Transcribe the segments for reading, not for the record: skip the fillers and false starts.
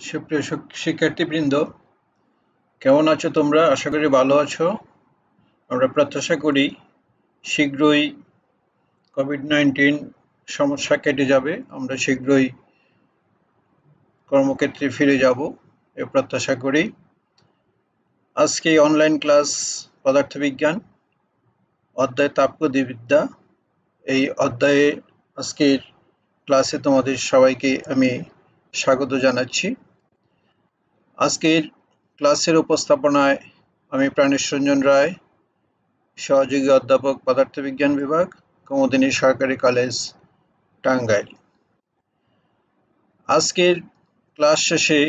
সুপ্রিয় শিক্ষার্থীবৃন্দ, কেমন আছো তোমরা? আশা করি ভালো আছো। আমরা প্রত্যাশা করি শীঘ্রই কোভিড-19 সমস্যা কেটে যাবে, আমরা শীঘ্রই কর্মক্ষেত্রে ফিরে যাব এ প্রত্যাশা করি। আজকে অনলাইন ক্লাস পদার্থবিজ্ঞান অধ্যায় তাপগতিবিদ্যা। এই অধ্যায়ে আজকের ক্লাসে তোমাদের সবাইকে আমি স্বাগত জানাচ্ছি। আজকের ক্লাসের উপস্থাপনায় আমি প্রাণেশ রঞ্জন রায়, সহযোগী অধ্যাপক, পদার্থবিজ্ঞান বিভাগ, কুমুদিনী সরকারি কলেজ, টাঙ্গাইল। আজকের ক্লাস শেষে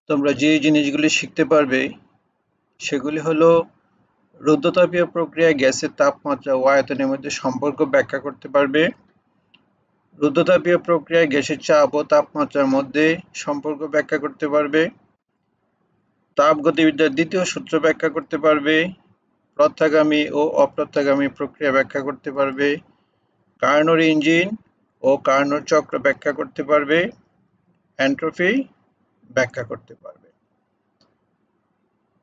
তোমরা যে জিনিসগুলি শিখতে পারবে সেগুলি হলো রুদ্ধতাপীয় প্রক্রিয়ায় গ্যাসের তাপমাত্রা ও আয়তনের মধ্যে সম্পর্ক ব্যাখ্যা করতে পারবে, রুদ্ধতাপীয় প্রক্রিয়ায় গ্যাসের চাপ ও তাপমাত্রার মধ্যে সম্পর্ক ব্যাখ্যা করতে পারবে, তাপগতিবিদ্যার দ্বিতীয় সূত্র ব্যাখ্যা করতে পারবে, প্রত্যাগামী ও অপ্রত্যাগামী প্রক্রিয়া ব্যাখ্যা করতে পারবে, কার্নোর ইঞ্জিন ও কার্নোর চক্র ব্যাখ্যা করতে পারবে, এন্ট্রপি ব্যাখ্যা করতে পারবে।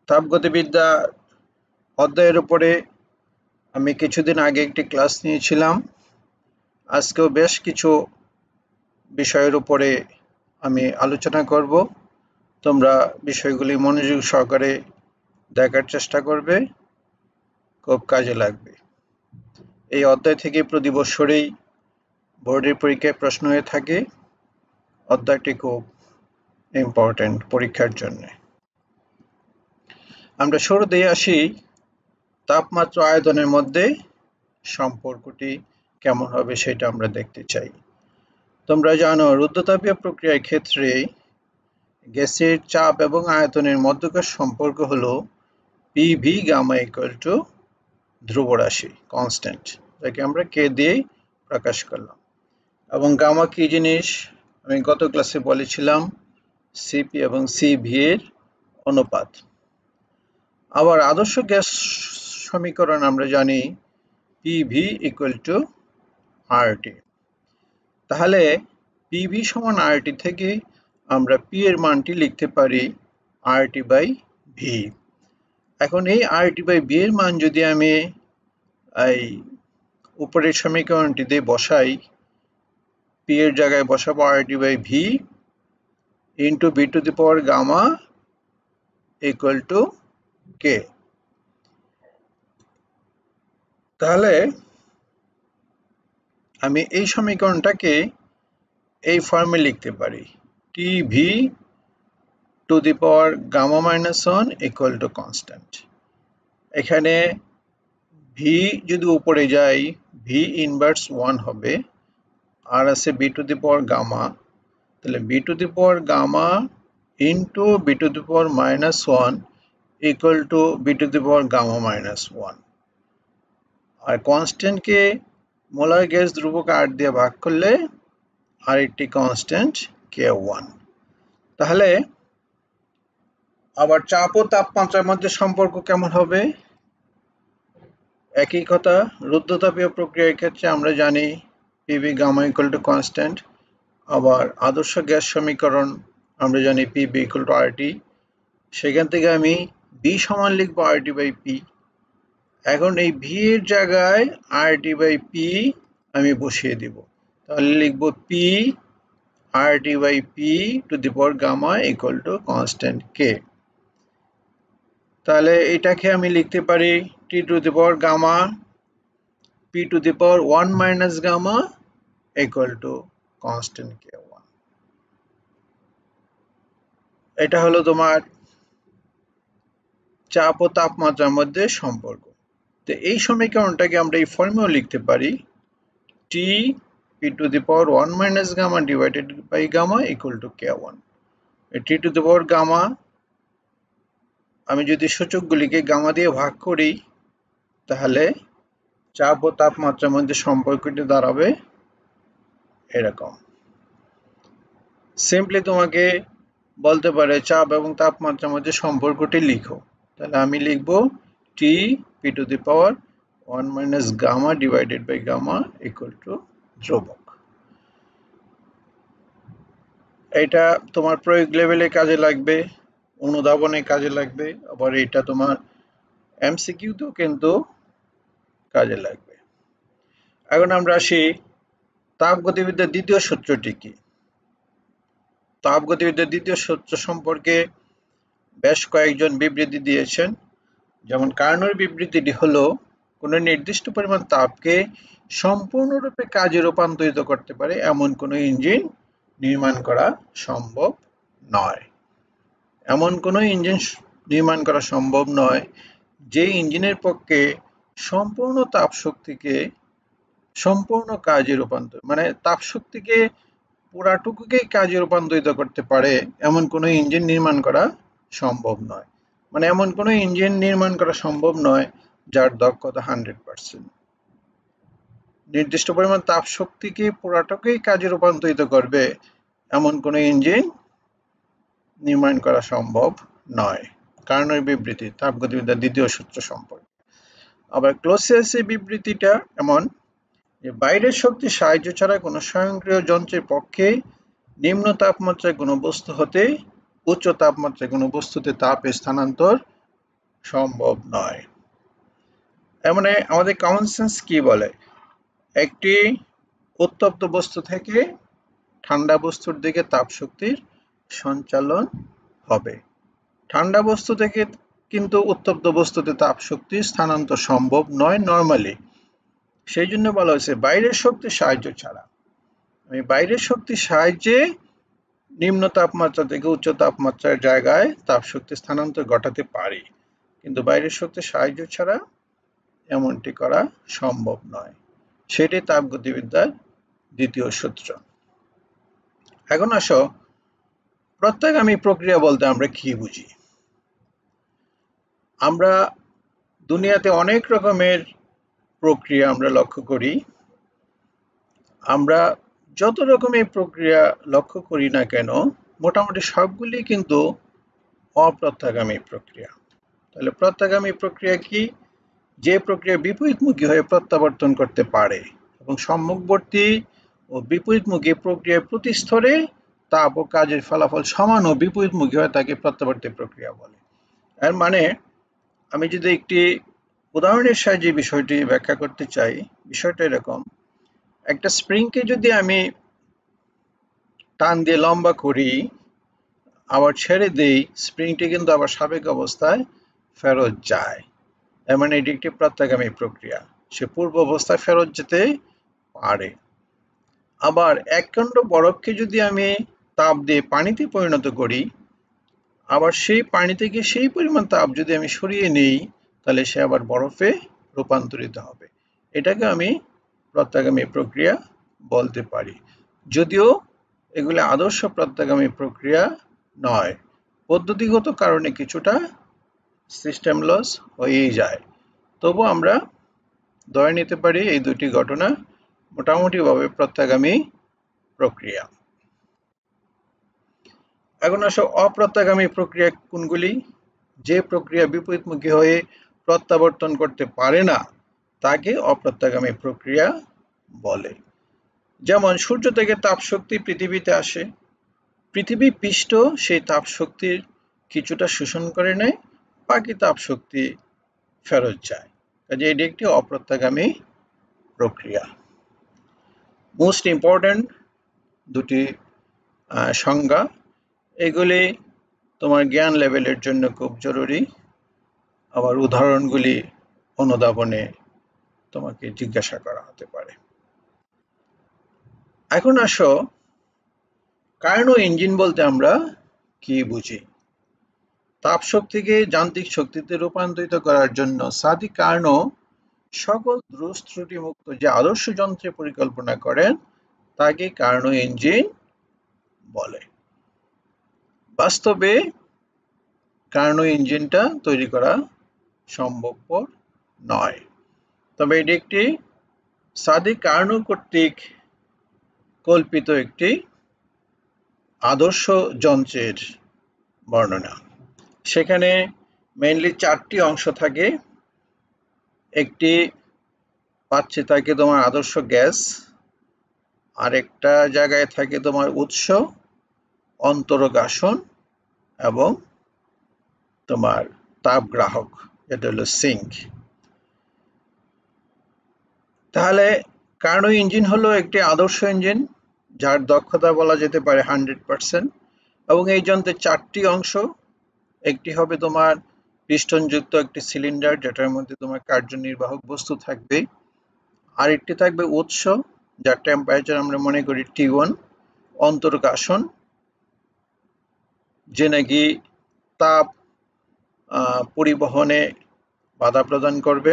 তাপগতিবিদ্যা অধ্যায়ের উপরে আমি কিছুদিন আগে একটি ক্লাস নিয়েছিলাম। আজকেও বেশ কিছু বিষয়ের উপরে আমি আলোচনা করব। তোমরা বিষয়গুলি মনোযোগ সহকারে দেখার চেষ্টা করবে, খুব কাজে লাগবে। এই অধ্যায় থেকে প্রতি বছরেই বোর্ডের পরীক্ষায় প্রশ্ন হয়ে থাকে। অধ্যায়টি খুব ইম্পর্টেন্ট পরীক্ষার জন্য। আমরা শুরুতেই আসি তাপমাত্রা আয়তনের মধ্যে সম্পর্কটি কেমন হবে সেটা আমরা দেখতে চাই। তোমরা জানো রুদ্ধতাপীয় প্রক্রিয়ার ক্ষেত্রে গ্যাসের চাপ এবং আয়তনের মধ্যকার সম্পর্ক হলো পিভি গামা ইকুয়াল টু ধ্রুব রাশি, কনস্ট্যান্ট, যাকে আমরা কে দিয়ে প্রকাশ করলাম। এবং গামা কি জিনিস আমি গত ক্লাসে বলেছিলাম, সিপি এবং সিভি এর অনুপাত। আবার আদর্শ গ্যাস সমীকরণ আমরা জানি পিভি ইকুয়াল টু আরটি। তাহলে পিভি সমান আরটি থেকে আমরা পি এর মানটি লিখতে পারি আরটি বাই ভি। এখন এই আরটি বাই ভি এর মান যদি আমি এই উপরের সমীকরণটিতে বসাই, পি এর জায়গায় বসাবো RT by V into V to the power gamma equal to K. তাহলে আমি এই সমীকরণটাকে এই ফর্মে লিখতে পারি, TV to the power gamma minus 1 equal to constant. এখানে ভি যদি উপরে যায় ভি ইনভার্স 1 হবে, আর আছে V to the power gamma, তাহলে V to the power gamma into V to the power minus 1 equal to V to the power gamma minus 1। R কনস্ট্যান্টকে molar gas ধ্রুবক আর দিয়ে ভাগ করলে আরেকটি কনস্ট্যান্ট K1। তাহলে আবার চাপ ও তাপমাত্রার মধ্যে সম্পর্ক কেমন হবে? একই কথা, রুদ্ধতাপীয় প্রক্রিয়ার ক্ষেত্রে আমরা জানি PV gamma equal to constant. আবার আদর্শ গ্যাস সমীকরণ আমরা জানি পিভি ইকুয়াল টু আরটি। সেখান থেকে আমি বি সমান লিখব আরটি বাই পি। এখন এই ভি এর জায়গায় আরটি বাই পি আমি বসিয়ে দিব, তাহলে লিখব P RT by P to the power gamma equal to constant K. তাহলে এটাকে আমি লিখতে পারি T to the power gamma P to the power 1 minus gamma equal to constant K1। এটা হলো তোমার চাপ ও তাপমাত্রার মধ্যে সম্পর্ক। তো এই সমীকরণটাকে আমরা এই ফর্মেও লিখতে পারি, T P to the power 1 minus gamma divided by gamma equal to K1। T to the power gamma আমি যদি সূচকগুলিকে গামা দিয়ে ভাগ করি তাহলে চাপ ও তাপমাত্রার মধ্যে সম্পর্কটি দাঁড়াবে এরকম। সিম্পলি তোমাকে বলতে পারে চাপ এবং তাপমাত্রার মধ্যে সম্পর্কটি লিখো, তাহলে আমি লিখব T P to the power 1 minus gamma divided by gamma equal to ধ্রুবক। এটা তোমার প্রয়োগ লেভেলে কাজে লাগবে, অনুধাবনে কাজে লাগবে, আবার এটা তোমার এমসিকিউতেও কিন্তু কাজে লাগবে। এখন আমরা আসি তাপগতিবিদ্যার দ্বিতীয় সূত্রটি কি। তাপগতিবিদ্যার দ্বিতীয় সূত্র সম্পর্কে বেশ কয়েকজন বিবৃতি দিয়েছেন। যেমন কার্নোর বিবৃতিটি হলো কোনো নির্দিষ্ট পরিমাণ তাপকে সম্পূর্ণরূপে কাজে রূপান্তরিত করতে পারে এমন কোনো ইঞ্জিন নির্মাণ করা সম্ভব নয়। এমন কোনো ইঞ্জিন নির্মাণ করা সম্ভব নয় যে ইঞ্জিনের পক্ষে সম্পূর্ণ তাপশক্তিকে সম্পূর্ণ কাজে রূপান্তর, মানে তাপশক্তিকে পুরাটুকুকেই কাজে রূপান্তরিত করতে পারে এমন কোনো ইঞ্জিন নির্মাণ করা সম্ভব নয়। মানে এমন কোনো ইঞ্জিন নির্মাণ করা সম্ভব নয় যার দক্ষতা 100%। নির্দিষ্ট পরিমাণ তাপশক্তিকে পুরাটুকুই কাজে রূপান্তরিত করবে এমন কোনো ইঞ্জিন নির্মাণ করা সম্ভব নয়। কার্নোর বিবৃতি তাপগতিবিদ্যার দ্বিতীয় সূত্র সম্পর্কে। আবার ক্লোসিয়াসের বিবৃতিটা এমন যে বাইরের শক্তির সাহায্য ছাড়া কোনো স্বয়ংক্রিয় যন্ত্রের পক্ষে নিম্ন তাপমাত্রায় কোনো বস্তু হতে উচ্চ তাপমাত্রায় কোনো বস্তুতে তাপের স্থানান্তর সম্ভব নয়। এর মানে আমাদের কমন সেন্স কি বলে, একটি উত্তপ্ত বস্তু থেকে ঠান্ডা বস্তুর দিকে তাপ শক্তির সঞ্চালন হবে। ঠান্ডা বস্তু থেকে কিন্তু উত্তপ্ত বস্তুতে তাপ শক্তির স্থানান্তর সম্ভব নয় নরমালি। সেই জন্য বলা হয়েছে বাইরের শক্তির সাহায্য ছাড়া। আমি বাইরের শক্তির সাহায্যে নিম্ন তাপমাত্রা থেকে উচ্চ তাপমাত্রার জায়গায় তাপ শক্তি স্থানান্তর ঘটাতে পারি, কিন্তু বাইরের শক্তির সাহায্য ছাড়া এমনটি করা সম্ভব নয়। সেটি তাপগতিবিদ্যার দ্বিতীয় সূত্র। এখন আসো প্রত্যাগামী প্রক্রিয়া বলতে আমরা কি বুঝি। আমরা দুনিয়াতে অনেক রকমের প্রক্রিয়া আমরা লক্ষ্য করি। আমরা যত রকমের প্রক্রিয়া লক্ষ্য করি না কেন মোটামুটি সবগুলি কিন্তু অপ্রত্যাগামী প্রক্রিয়া। তাহলে প্রত্যাগামী প্রক্রিয়া কি? যে প্রক্রিয়া বিপরীতমুখী হয়ে প্রত্যাবর্তন করতে পারে এবং সম্মুখবর্তী ও বিপরীতমুখী প্রক্রিয়ার প্রতি স্তরে তাপ ও কাজের ফলাফল সমান ও বিপরীতমুখী হয় তাকে প্রত্যাবর্তী প্রক্রিয়া বলে। এর মানে আমি যদি একটি উদাহরণের সাহায্যে বিষয়টি ব্যাখ্যা করতে চাই, বিষয়টা এরকম, একটা স্প্রিংকে যদি আমি টান দিয়ে লম্বা করি আবার ছেড়ে দেই, স্প্রিংটি কিন্তু আবার সাবেক অবস্থায় ফেরত যায়। এর মানে এটি একটি প্রত্যাগামী প্রক্রিয়া, সে পূর্ব অবস্থায় ফেরত যেতে পারে। আবার একখণ্ড বরফকে যদি আমি তাপ দিয়ে পানিতে পরিণত করি, আবার সেই পানি থেকে সেই পরিমাণ তাপ যদি আমি সরিয়ে নেই, তাহলে সে আবার বরফে রূপান্তরিত হবে। এটাকে আমি প্রত্যাগামী প্রক্রিয়া বলতে পারি, যদিও এগুলি আদর্শ প্রত্যাগামী প্রক্রিয়া নয়। পদ্ধতিগত কারণে কিছুটা সিস্টেম লস হয়েই যায়, তবু আমরা ধরে নিতে পারি এই দুটি ঘটনা মোটামুটিভাবে প্রত্যাগামী প্রক্রিয়া। এখন আসো অপ্রত্যাগামী প্রক্রিয়া কোনগুলি? যে প্রক্রিয়া বিপরীতমুখী হয়ে প্রত্যাবর্তন করতে পারে না তাকে অপ্রত্যাগামী প্রক্রিয়া বলে। যেমন সূর্য থেকে তাপ শক্তি পৃথিবীতে আসে, পৃথিবী পৃষ্ঠ সেই তাপ শক্তির কিছুটা শোষণ করে নেয়, বাকি তাপ শক্তি ফেরত যায়। কাজে এটি একটি অপ্রত্যাগামী প্রক্রিয়া। মোস্ট ইম্পর্টেন্ট দুটি সংজ্ঞা, এগুলি তোমার জ্ঞান লেভেলের জন্য খুব জরুরি। আবার উদাহরণগুলি অনুধাবনে তোমাকে জিজ্ঞাসা করা হতে পারে। এখন আসো কার্নো ইঞ্জিন বলতে আমরা কি বুঝি। তাপ শক্তিকে যান্ত্রিক শক্তিতে রূপান্তরিত করার জন্য সাদি কার্নো সকল দোষ ত্রুটি মুক্ত যে আদর্শ যন্ত্রের পরিকল্পনা করেন তাকে কার্নো ইঞ্জিন বলে। বাস্তবে কার্নো ইঞ্জিনটা তৈরি করা সম্ভবপর নয়, তবে এটি একটি সাদি কার্নো কর্তৃক কল্পিত একটি আদর্শ যন্ত্রের বর্ণনা। সেখানে মেইনলি 4টি অংশ থাকে। একটি পাচ্ছে থাকে তোমার আদর্শ গ্যাস, আরেকটা জায়গায় থাকে তোমার উৎস, অন্তরগাসন এবং তোমার তাপগ্রাহক, যেটা হলো সিঙ্ক। তাহলে কার্নো ইঞ্জিন হলো একটি আদর্শ ইঞ্জিন যার দক্ষতা বলা যেতে পারে 100%, এবং এই যন্ত্রের 4টি অংশ। একটি হবে তোমার পিস্টনযুক্ত একটি সিলিন্ডার, যেটার মধ্যে তোমার কার্যনির্বাহক বস্তু থাকবে। আরেকটি থাকবে উৎস, যার টেম্পারেচার আমরা মনে করি T1, অন্তর্গাসন, যে নাকি তাপ পরিবহনে বাধা প্রদান করবে।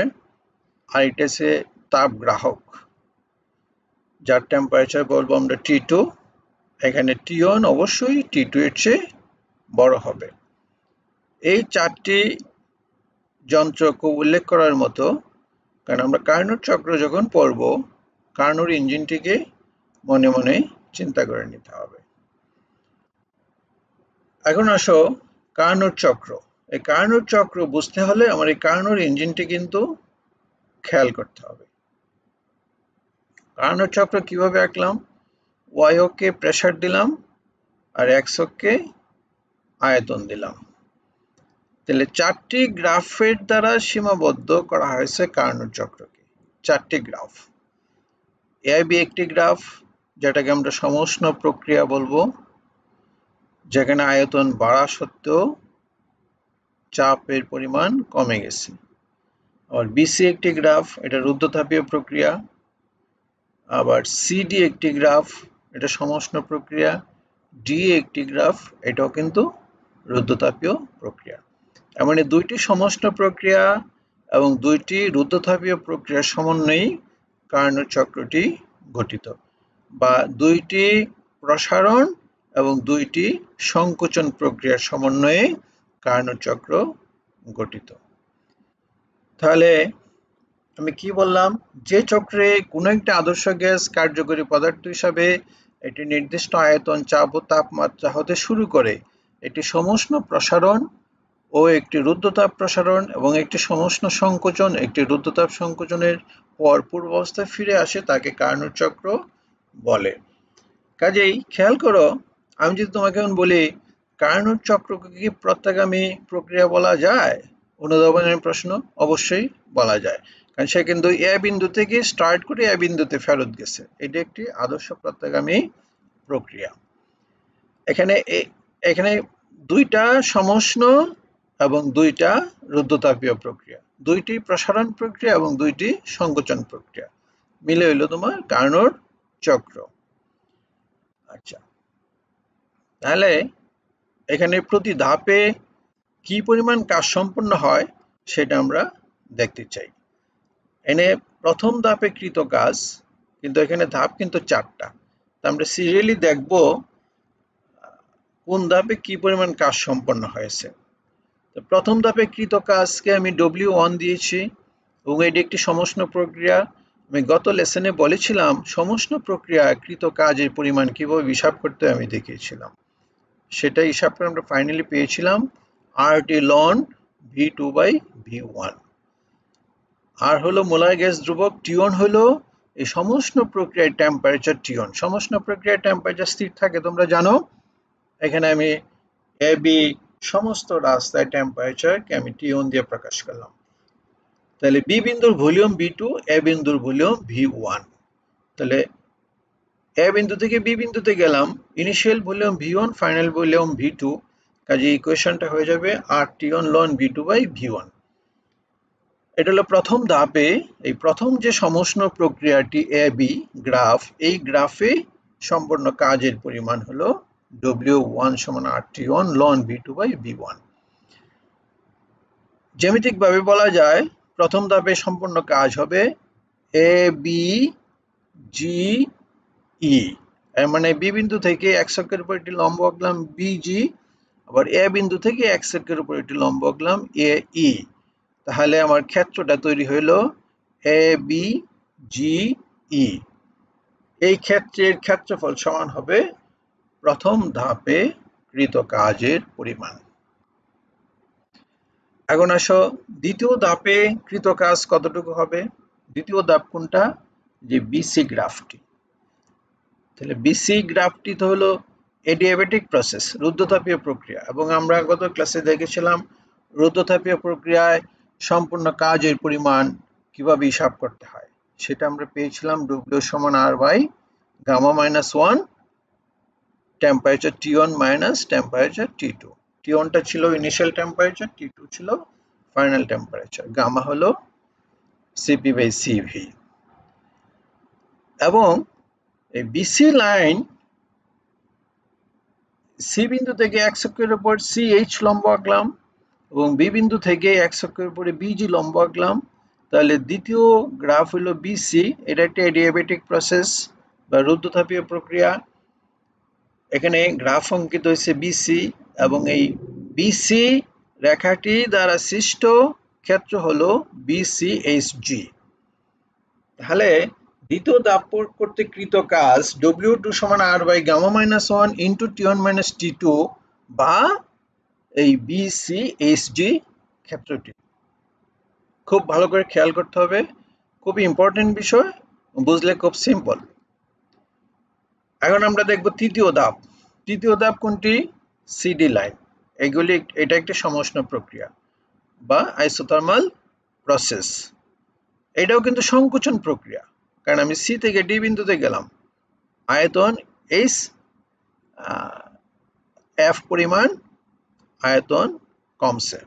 আরেকটি আছে তাপগ্রাহক, যার টেম্পারেচার বলবো আমরা T2। এখানে T1 অবশ্যই T2 এর চেয়ে বড় হবে। এই 4টি যন্ত্র খুব উল্লেখ করার মতো, কারণ আমরা কার্নোর চক্র যখন পড়ব, কার্নোর ইঞ্জিনটিকে মনে মনে চিন্তা করে নিতে হবে। এখন আসো কার্নোর চক্র। এই কার্নোর চক্র বুঝতে হলে আমার এই কার্নোর ইঞ্জিনটি কিন্তু খেয়াল করতে হবে। কার্নোর চক্র কিভাবে আঁকলাম? ওয়াই অক্ষে প্রেসার দিলাম আর এক্স অক্ষে আয়তন দিলাম। তাহলে 4টি গ্রাফের দ্বারা সীমাবদ্ধ করা হয়েছে কার্নোর চক্রকে। 4টি গ্রাফ। এবি একটি গ্রাফ, যেটাকে আমরা সমষ্ণ প্রক্রিয়া বলবো, যেখানে আয়তন বাড়া সত্ত্বেও চাপের পরিমাণ কমে গেছে। আবার বিসি একটি গ্রাফ, এটা রুদ্ধতাপীয় প্রক্রিয়া। আবার সিডি একটি গ্রাফ, এটা সমষ্ণ প্রক্রিয়া। ডি একটি গ্রাফ, এটাও কিন্তু রুদ্ধতাপীয় প্রক্রিয়া। এমন 2টি সমষ্ণ প্রক্রিয়া এবং 2টি রুদ্ধতাপীয় প্রক্রিয়ার সমন্বয়েই কার্নোর চক্রটি গঠিত, বা 2টি প্রসারণ এবং 2টি সংকোচন প্রক্রিয়ার সমন্বয়ে কার্নোর চক্র গঠিত। তাহলে আমি কি বললাম? যে চক্রে কোনো একটা আদর্শ গ্যাস কার্যকরী পদার্থ হিসাবে একটি নির্দিষ্ট আয়তন, চাপ ও তাপমাত্রা হতে শুরু করে একটি সমষ্ণ প্রসারণ ও একটি রুদ্ধতাপ প্রসারণ এবং একটি সমষ্ণ সংকোচন, একটি রুদ্ধতাপ সংকোচনের পর পূর্বাবস্থায় ফিরে আসে, তাকে কার্নোর চক্র বলে। কাজেই খেয়াল করো, আমি যদি তোমাকে এখন বলি কার্নোর চক্রকে কি প্রত্যাগামী প্রক্রিয়া বলা যায়? অনুধাবনের প্রশ্ন, অবশ্যই বলা যায়, কারণ সে কিন্তু এ বিন্দু থেকে স্টার্ট করে এ বিন্দুতে ফেরত গেছে। এটি একটি আদর্শ প্রত্যাগামী প্রক্রিয়া। এখানে 2টা সমষ্ণ এবং 2টা রুদ্ধতাপীয় প্রক্রিয়া, 2টি প্রসারণ প্রক্রিয়া এবং 2টি সংকোচন প্রক্রিয়া মিলে হইল তোমার কার্নোর চক্র। আচ্ছা, তাহলে এখানে প্রতি ধাপে কি পরিমাণ কাজ সম্পন্ন হয় সেটা আমরা দেখতে চাই। এনে প্রথম ধাপে কৃত কাজ, কিন্তু এখানে ধাপ কিন্তু 4টা। আমরা সিরিয়ালি দেখব কোন ধাপে কি পরিমাণ কাজ সম্পন্ন হয়েছে। তো প্রথম ধাপে কৃত কাজকে আমি W1 দিয়েছি, এবং এটি একটি সমষ্ণ প্রক্রিয়া। আমি গত লেসনে বলেছিলাম সমষ্ণ প্রক্রিয়া কৃত কাজের পরিমাণ কিভাবে হিসাব করতে আমি দেখিয়েছিলাম। সেটা হিসাব করে আমরা ফাইনালি পেয়েছিলাম RT ln V2/V1। আর হলো মোলার গ্যাস ধ্রুবক, T1 হলো এই সমষ্ণ প্রক্রিয়ার টেম্পারেচার T1। সমষ্ণ প্রক্রিয়ার টেম্পারেচার স্থির থাকে, তোমরা জানো। এখানে আমি এ বি সমস্ত রাস্তায় টেম্পারেচারকে আমি T1 দিয়ে প্রকাশ করলাম। তাহলে বি বিন্দুর ভলিউম V2, এ বিন্দুর ভলিউম V1। তাহলে এ বিন্দু থেকে বি বিন্দুতে গেলাম, initial volume V1, final volume V2। কাজে ইকুয়েশনটা হয়ে যাবে RT1 ln V2/V1। এটা হলো প্রথম ধাপে এই প্রথম যে সমষ্ণ প্রক্রিয়াটি এ বি গ্রাফ, এই গ্রাফে সম্পূর্ণ কাজের পরিমাণ হলো W1 = RT1 ln V2/V1। জ্যামিতিক ভাবে বলা যায় প্রথম ধাপে সম্পূর্ণ কাজ হবে এ বি জি ই, এর মানে বি বিন্দু থেকে এক্স অক্ষের উপর একটি লম্ব আঁকলাম বিজি, আবার এ বিন্দু থেকে এক্স অক্ষের উপর একটি লম্ব আঁকলাম এ ই। তাহলে আমার ক্ষেত্রটা তৈরি হইল এ বি জি ই। এই ক্ষেত্রের ক্ষেত্রফল সমান হবে প্রথম ধাপে কৃত কাজের পরিমাণ। এখন আসো দ্বিতীয় ধাপে কৃত কাজ কতটুকু হবে। দ্বিতীয় ধাপ কোনটা? যে বিসি গ্রাফটি। তাহলে বিসি গ্রাফটি তো হলো এডিয়াবেটিক প্রসেস, রুদ্ধতাপীয় প্রক্রিয়া, এবং আমরা গত ক্লাসে দেখেছিলাম রুদ্ধতাপীয় প্রক্রিয়ায় সম্পূর্ণ কাজের পরিমাণ কিভাবে হিসাব করতে হয়। সেটা আমরা পেয়েছিলাম W সমান R by gamma minus 1 temperature T1 minus temperature T2। T1 টা ছিল ইনিশিয়াল টেম্পারেচার, T2 ছিল ফাইনাল টেম্পারেচার, গামা হলো CP বাই CV। এবং এই BC লাইন সি বিন্দু থেকে এক্স অক্ষের উপর CH লম্ব আঁকলাম এবং বি বিন্দু থেকে এক্স অক্ষের উপরে BG লম্ব আঁকলাম। তাহলে দ্বিতীয় গ্রাফ হলো BC, এটা একটা এডিয়াবেটিক প্রসেস বা রুদ্ধতাপীয় প্রক্রিয়া। এখানে গ্রাফ অঙ্কিত হয়েছে BC এবং এই BC রেখাটি দ্বারা সৃষ্ট ক্ষেত্র হলো BCHG। তাহলে দ্বিতীয় ধাপ কর্তৃক কৃত কাজ W2 সমান R by gamma minus 1 into T1 minus T2 বা এই BCHG ক্ষেত্রটি। খুব ভালো করে খেয়াল করতে হবে, খুবই ইম্পর্টেন্ট বিষয়, বুঝলে খুব সিম্পল। এখন আমরা দেখব তৃতীয় ধাপ। তৃতীয় ধাপ কোনটি? CD line. এটা একটি সমউষ্ণ প্রক্রিয়া বা আইসোথার্মাল প্রসেস। এটাও কিন্তু সংকোচন প্রক্রিয়া, কারণ আমি সি থেকে ডি বিন্দুতে গেলাম, আয়তন এইচ এফ পরিমাণ আয়তন কমছে।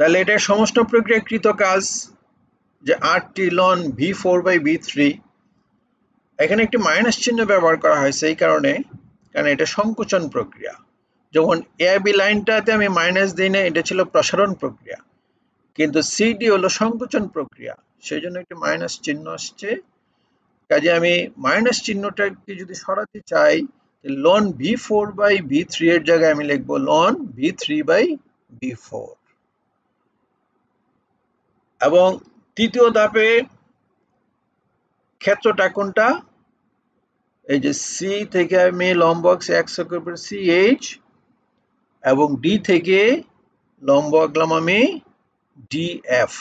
তাহলে এটা সমষ্ণ প্রক্রিয়াকৃত কাজ যে RT ln V4 by V3। এখানে একটি মাইনাস চিহ্ন ব্যবহার করা হয়েছে এই কারণে, কারণ এটা সংকোচন প্রক্রিয়া। যখন AB লাইনটাতে আমি মাইনাস দিই না, এটা ছিল প্রসারণ প্রক্রিয়া, কিন্তু CD হলো সংকোচন প্রক্রিয়া, সেই জন্য একটি মাইনাস চিহ্ন আসছে। কাজে আমি মাইনাস চিহ্নটাকে যদি সরাতে চাই, ln V4 বাই V3 এর জায়গায় আমি লিখব ln V3 বাই V4। এবং তৃতীয় ধাপে ক্ষেত্রটা কোনটা? এই যে সি থেকে আমি লম্ব আঁকছি এক্স অক্ষের উপর CH এবং ডি থেকে লম্ব আঁকলাম আমি DF।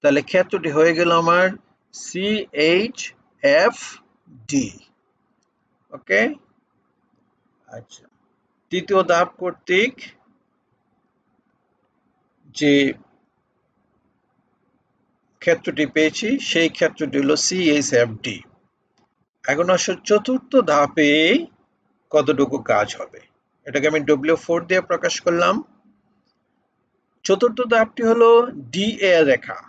তাহলে ক্ষেত্রটি হয়ে গেল আমার CHFD। ওকে, আচ্ছা, তৃতীয় ধাপ কর্তৃক যে ক্ষেত্রটি পেয়েছি সেই ক্ষেত্রটি হলো CHFD। এখন আসলে চতুর্থ ধাপে কতটুকু কাজ হবে, এটাকে আমি W4 দিয়ে প্রকাশ করলাম। চতুর্থ ধাপটি হলো DA রেখা।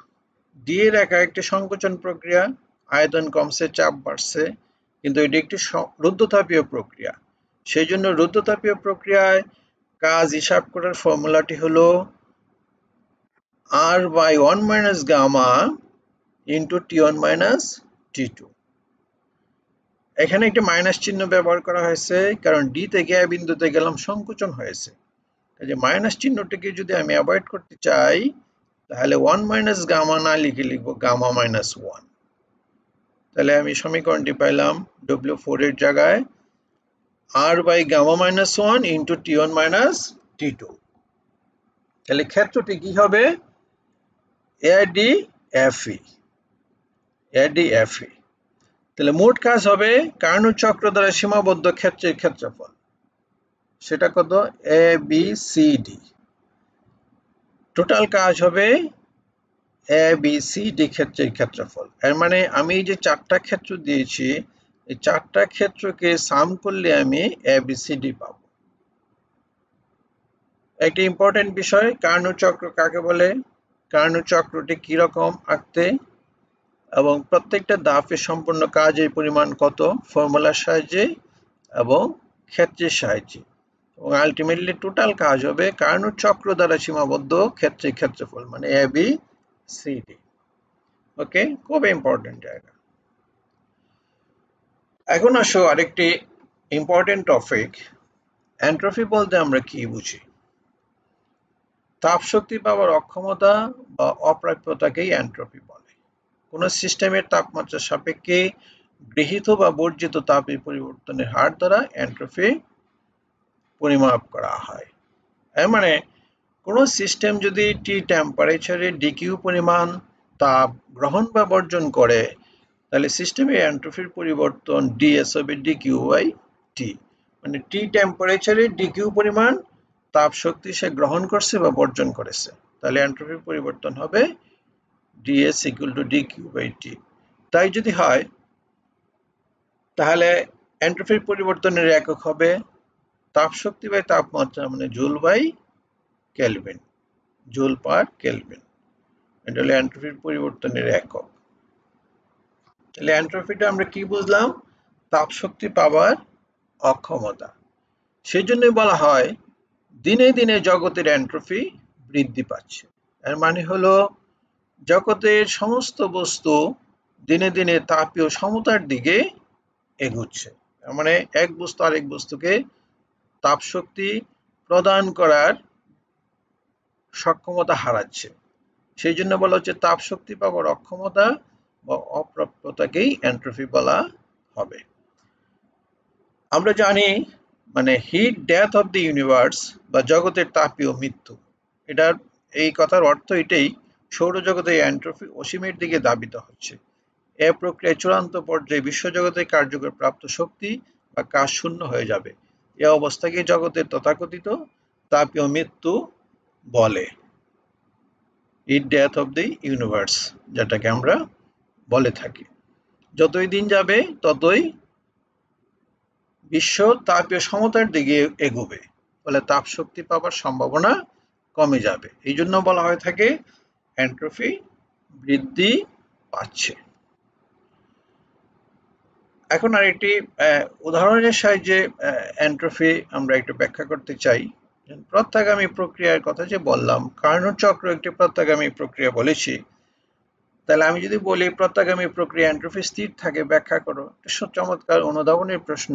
DA রেখা একটি সংকোচন প্রক্রিয়া, আয়তন কমছে, চাপ বাড়ছে, কিন্তু এটি একটি রুদ্ধতাপীয় প্রক্রিয়া। সেই জন্য রুদ্ধতাপীয় প্রক্রিয়ায় কাজ হিসাব করার ফর্মুলাটি হলো R by 1 minus gamma into T1 minus T2। এখানে একটি মাইনাস চিহ্ন ব্যবহার করা হয়েছে কারণ ডি থেকে এ বিন্দুতে গেলাম, সংকোচন হয়েছে। কাজে মাইনাস চিহ্নটিকে যদি আমি অ্যাভয়েড করতে চাই, তাহলে 1 মাইনাস গামা না লিখে লিখব গামা মাইনাস 1। তাহলে আমি সমীকরণটি পাইলাম W4 এর জায়গায় R by gamma minus 1 into T1 minus T2। তাহলে ক্ষেত্রটি কি হবে? ADFE। ADFE। তাহলে মোট কাজ হবে কার্নোট চক্র দ্বারা সীমাবদ্ধ ক্ষেত্রের ক্ষেত্রফল, সেটা কত? ABCD। টোটাল কাজ হবে ABCD ক্ষেত্রের ক্ষেত্রফল। এর মানে আমি এই যে চারটা ক্ষেত্র দিয়েছি, এই চারটা ক্ষেত্রকে সাম করলে আমি ABCD পাবো। একটি ইম্পর্টেন্ট বিষয়, কার্নোট চক্র কাকে বলে, কার্নোট চক্রটি কিরকম আঁকতে এবং প্রত্যেকটা ধাপে সম্পূর্ণ কাজের পরিমাণ কত, ফর্মুলার সাহায্যে এবং ক্ষেত্রের সাহায্যে, এবং আলটিমেটলি টোটাল কাজ হবে কার্নোট চক্র দ্বারা সীমাবদ্ধ ক্ষেত্রের ক্ষেত্রফল, মানে ABCD। ওকে, খুবই ইম্পর্টেন্ট জায়গা। এখন আসো আরেকটি ইম্পর্টেন্ট টপিক, এন্ট্রপি বলতে আমরা কি বুঝি? তাপ শক্তি পাওয়ার অক্ষমতা বা অপ্রাপ্যতাকেই এন্ট্রপি বলে। কোন সিস্টেমের তাপমাত্রার সাপেক্ষে গৃহীত বা বর্জিত তাপের পরিবর্তনের হার দ্বারা এন্ট্রপি পরিমাপ করা হয়। এর মানে কোন সিস্টেম যদি টি টেম্পারেচারে ডিকিউ পরিমাণ তাপ গ্রহণ বা বর্জন করে, তাহলে সিস্টেমে এন্ট্রপির পরিবর্তন ডিএস হবে ডিকিউ বাই টি, মানে টি টেম্পারেচারে ডিকিউ পরিমাণ তাপ শক্তি সে গ্রহণ করছে বা বর্জন করেছে, তাহলে এন্ট্রপির পরিবর্তন হবে DS equal to DQ by T. তাই যদি হয় তাহলে এন্ট্রপির পরিবর্তনের একক হবে তাপ শক্তি বাই তাপমাত্রা, মানে joule by kelvin, joule per kelvin. এটা হলো এন্ট্রপির পরিবর্তনের একক। তাহলে এন্ট্রপিটা আমরা কি বুঝলাম? তাপ শক্তি পাওয়ার অক্ষমতা। সেই জন্যই বলা হয় দিনে দিনে জগতের এন্ট্রপি বৃদ্ধি পাচ্ছে। এর মানে হলো জগতের সমস্ত বস্তু দিনে দিনে তাপীয় সমতার দিকে এগুচ্ছে। মানে এক বস্তু আরেক বস্তুকে তাপ শক্তি প্রদান করার সক্ষমতা হারাচ্ছে। সেই জন্য বলা হচ্ছে তাপ শক্তি পাওয়ার অক্ষমতা বা অপ্রাপ্যতাকেই এন্ট্রপি বলা হবে। আমরা জানি মানে heat death of the universe বা জগতের তাপীয় মৃত্যু, এটার এই কথার অর্থ এটাই, সৌরজগতে এন্ট্রপি অসীমের দিকে ধাবিত হচ্ছে। এ প্রক্রিয়ায় চূড়ান্ত পর্যায়ে বিশ্বজগতে কার্যকর প্রাপ্ত শক্তি বা কাজ শূন্য হয়ে যাবে। এ অবস্থাকে জগতের তথাকথিত তাপীয় মৃত্যু বলে, heat death of the universe, যেটাকে আমরা বলে থাকি। যতই দিন যাবে ততই বিশ্ব তাপীয় সমতার দিকে এগোবে, ফলে তাপ শক্তি পাওয়ার সম্ভাবনা কমে যাবে। এই জন্য বলা হয়ে থাকে এন্ট্রপি বৃদ্ধি পাচ্ছে। এখন আর একটি উদাহরণের সাহায্যে এন্ট্রপি আমরা একটু ব্যাখ্যা করতে চাই। প্রত্যাগামী প্রক্রিয়ার কথা যে বললাম, কার্নোট চক্র একটি প্রত্যাগামী প্রক্রিয়া বলেছি। তাহলে আমি যদি বলি প্রত্যাগামী প্রক্রিয়া এন্ট্রপি স্থির থাকে, ব্যাখ্যা করো, চমৎকার অনুধাবনের প্রশ্ন।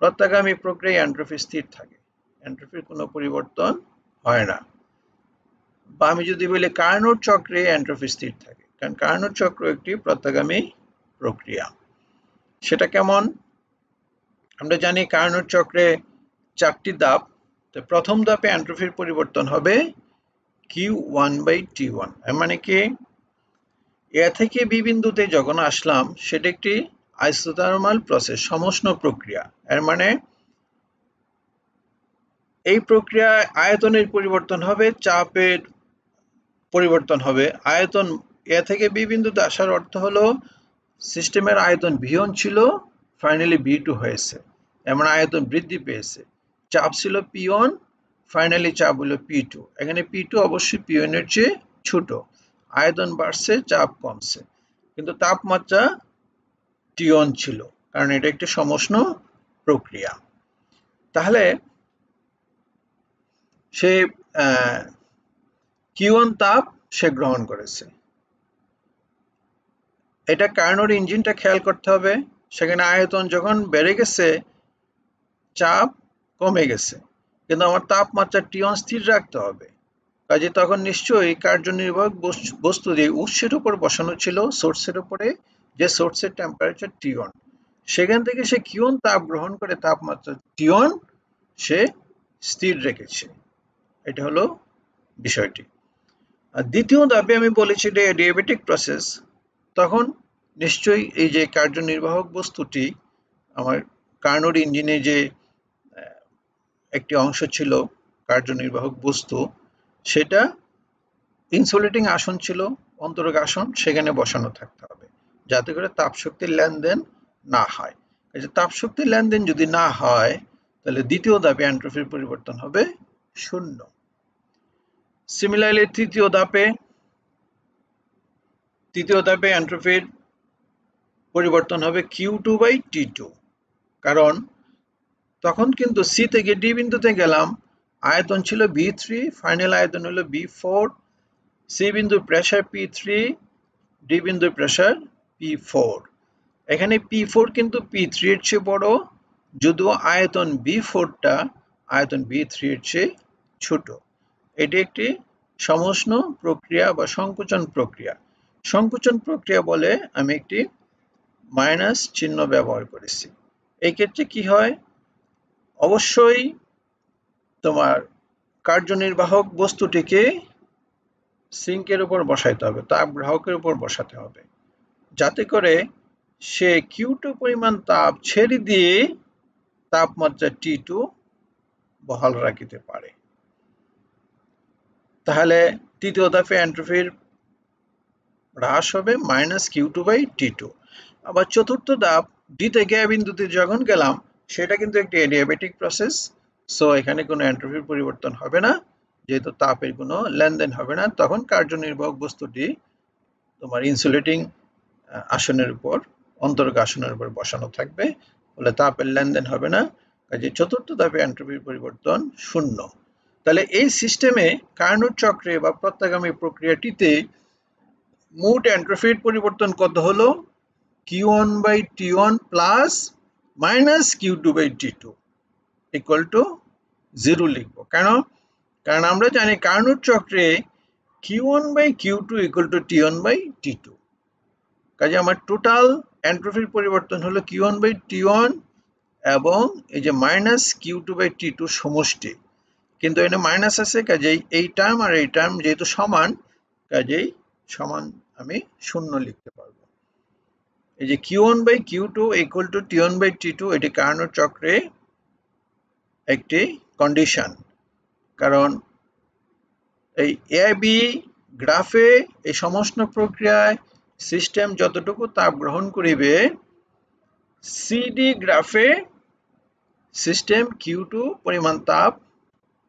প্রত্যাগামী প্রক্রিয়া এন্ট্রপি স্থির থাকে, এন্ট্রপির কোনো পরিবর্তন হয় না। বা আমি যদি বলি কার্নোট চক্রে এন্ট্রপি স্থির থাকে, কারণ কার্নোট চক্র একটি প্রত্যাগামী প্রক্রিয়া। সেটা কেমন? আমরা জানি কার্নোট চক্রে 4টি ধাপ। তো প্রথম ধাপে এন্ট্রপির পরিবর্তন হবে Q1/T1। এর মানে কি, এ থেকে বি বিন্দুতে যখন আসলাম সেটা একটি আইসোথার্মাল প্রসেস, সমষ্ণ প্রক্রিয়া। এর মানে এই প্রক্রিয়ায় আয়তনের পরিবর্তন হবে, চাপের পরিবর্তন হবে। আয়তন এ থেকে বি বিন্দুতে আসার অর্থ হলো সিস্টেমের আয়তন V1 ছিল, ফাইনালি V2 হয়েছে, এমন আয়তন বৃদ্ধি পেয়েছে। চাপ ছিল P1, ফাইনালি চাপ হলো P2। এখানে P2 অবশ্যই P1 এর চেয়ে ছোট। আয়তন বাড়ছে, চাপ কমছে, কিন্তু তাপমাত্রা T1 ছিল, কারণ এটা একটি সমষ্ণ প্রক্রিয়া। তাহলে সে Q1 তাপ সে গ্রহণ করেছে। এটা কার্নোট ইঞ্জিনটা খেয়াল করতে হবে। সেখানে আয়তন যখন বেড়ে গেছে, চাপ কমে গেছে, কিন্তু আমার তাপমাত্রা T1 স্থির রাখতে হবে। কাজে তখন নিশ্চয়ই কার্যনির্বাহক বস্তু দিয়ে উৎসের উপর বসানো ছিল, সোর্সের উপরে, যে সোর্সের টেম্পারেচার T1, সেখান থেকে সে Q1 তাপ গ্রহণ করে তাপমাত্রা T1 সে স্থির রেখেছে। এটা হলো বিষয়টি। আর দ্বিতীয় ধাপে আমি বলেছি যে অ্যাডিয়াবেটিক প্রসেস। তখন নিশ্চয়ই এই যে কার্যনির্বাহক বস্তুটি, আমার কার্নোট ইঞ্জিনে যে একটি অংশ ছিল কার্যনির্বাহক বস্তু, সেটা ইনসুলেটিং আসন ছিল, অন্তরক আসন, সেখানে বসানো থাকতে হবে যাতে করে তাপশক্তির লেনদেন না হয়। এই যে তাপশক্তির লেনদেন যদি না হয়, তাহলে দ্বিতীয় ধাপে এন্ট্রপির পরিবর্তন হবে 0। সিমিলারলি তৃতীয় ধাপে এন্ট্রপির পরিবর্তন হবে Q2/T2, কারণ তখন কিন্তু সি থেকে ডি বিন্দুতে গেলাম, আয়তন ছিল V3, ফাইনাল আয়তন হলো V4, সি বিন্দুর প্রেসার P3, ডি বিন্দুর প্রেসার P4। এখানে P4 কিন্তু P3 এর চেয়ে বড়, যদিও আয়তন V4টা আয়তন V3 এর চেয়ে ছোট। এটি একটি সমষ্ণ প্রক্রিয়া বা সংকোচন প্রক্রিয়া। সংকোচন প্রক্রিয়া বলে আমি একটি মাইনাস চিহ্ন ব্যবহার করেছি। এই ক্ষেত্রে কি হয়, অবশ্যই তোমার কার্যনির্বাহক বস্তুটিকে সিঙ্কের উপর বসাইতে হবে, তাপ গ্রাহকের উপর বসাতে হবে। যাতে করে সে Q2 পরিমাণ তাপ ছেড়ে দিয়ে তাপমাত্রা T2 বহাল রাখিতে পারে। তাহলে তৃতীয় ধাপে এন্ট্রপির হ্রাস হবে -Q2/T2। আবার চতুর্থ ধাপ ডি থেকে এ বিন্দুতে যখন গেলাম সেটা কিন্তু একটি অ্যাডিয়াবেটিক প্রসেস। সো এখানে কোনো এন্ট্রপির পরিবর্তন হবে না, যেহেতু তাপের কোনো লেনদেন হবে না। তখন কার্যনির্বাহক বস্তুটি তোমার ইনসুলেটিং আসনের উপর, অন্তরক আসনের উপর বসানো থাকবে, ফলে তাপের লেনদেন হবে না। কাজে চতুর্থ ধাপে এন্ট্রপির পরিবর্তন 0। তাহলে এই সিস্টেমে কার্নোট চক্রে বা প্রত্যাগামী প্রক্রিয়াটিতে মোট এন্ট্রপির পরিবর্তন কত হলো? Q1/T1 plus -Q2/T2 equal to 0 লিখবো। কারণ আমরা জানি কার্নোট চক্রে Q1/Q2 ইকুয়াল টু T1/T2। কাজে আমার টোটাল এন্ট্রপির পরিবর্তন হলো Q1/T1 এবং এই যে -Q2/T2 সমষ্টি, কিন্তু এখানে মাইনাস আছে, কাজেই এই টার্ম আর এই টার্ম যেহেতু সমান, কাজেই সমান আমি 0 লিখতে পারবো। এই যে Q1/Q2 ইকুয়াল টু T1/T2 এটি কার্নোট চক্রে একটি কন্ডিশন। কারণ এই AB গ্রাফে এই সমস্ত প্রক্রিয়ায় সিস্টেম যতটুকু তাপ গ্রহণ করিবে, CD গ্রাফে সিস্টেম Q2 পরিমাণ তাপ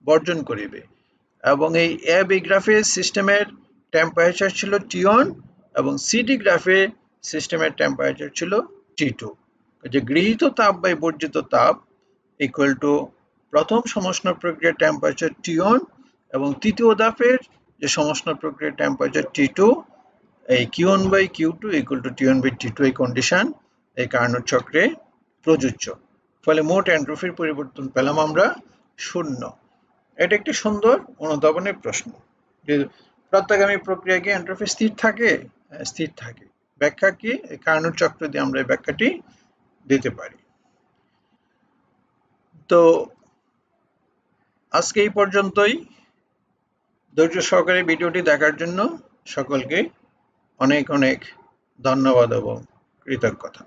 বর্জন করিবে। এবং এই AB গ্রাফে সিস্টেমের টেম্পারেচার ছিল T1 এবং CD গ্রাফে সিস্টেমের টেম্পারেচার ছিল T2। যে গৃহীত তাপ বাই বর্জিত তাপ ইকুয়াল টু প্রথম সমষ্ণ প্রক্রিয়ার টেম্পারেচার T1 এবং তৃতীয় ধাপের যে সমষ্ণ প্রক্রিয়ার টেম্পারেচার T2, এই Q1/Q2 ইকুয়াল টু T1/T2 এই কন্ডিশন এই কার্নোট চক্রে প্রযোজ্য। ফলে মোট এন্ট্রপির পরিবর্তন পেলাম আমরা 0। এটা একটি সুন্দর অনুধাবনের প্রশ্ন যে প্রত্যাগামী প্রক্রিয়ায় কি এন্ট্রপি স্থির থাকে? স্থির থাকে। ব্যাখ্যা কি? এই কার্নোট চক্র দিয়ে আমরা এই ব্যাখ্যাটি দিতে পারি। তো আজকে এই পর্যন্তই। ধৈর্য সহকারে ভিডিওটি দেখার জন্য সকলকে অনেক অনেক ধন্যবাদ এবং কৃতজ্ঞতা।